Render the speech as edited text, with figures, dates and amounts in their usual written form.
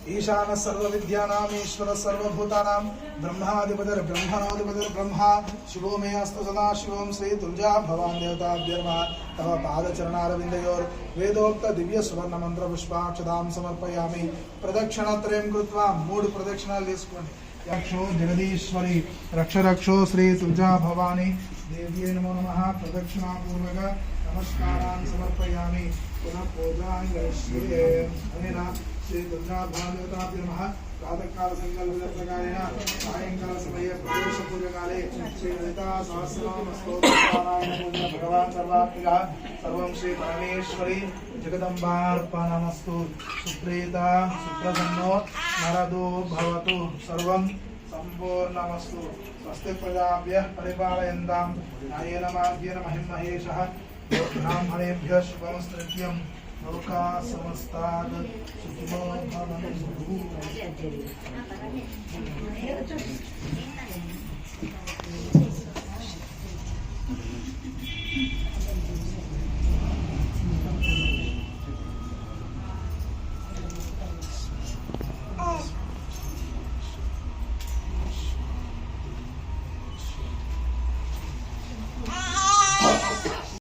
ईशान सर्वविद्यानाम् ईश्वर सर्वभूतानां ब्रह्मा शिवो मे अस्तु सदा शिवं श्री तुलजा भवान् देवताभ्यर्मः तव पादचरणारविन्दयोर् वेदोक्त दिव्य सुवर्ण मंत्र पुष्पाक्षतां समर्पयामि। प्रदक्षिणत्रयं कृत्वा 3 प्रदक्षिणाలు చేసుకోండి। रक्षो जगदीश्वरी रक्ष रक्षो श्री तुलजा भवानी देव्यै नमो नमः। प्रदक्षिणापूर्वक नमस्कारान् समर्पयामि। पुनः पूजां करिष्ये। अनेन श्री तुलजा भवानी नमः। प्रातःकाल संकल्पकालेन सायंकाल समये प्रदोष पूजकाले श्री ललिता सहस्रनाम स्तोत्रपारायण पूजा भगवान् सर्वात्मिकः सर्वं श्री परमेश्वरी जगदम्बार्पणमस्तु। सुप्रीता सुप्रसन्नो नरदो भवतु सर्वं सम्पूर्णमस्तु। स्वस्ति प्रजाभ्यः परिपालयन्तां न्यायेन मार्गेण महिमहेशः ब्राह्मणेभ्यः शुभमस्तु नित्यं। लोका समस्तात् सुखिनो भवन्तु।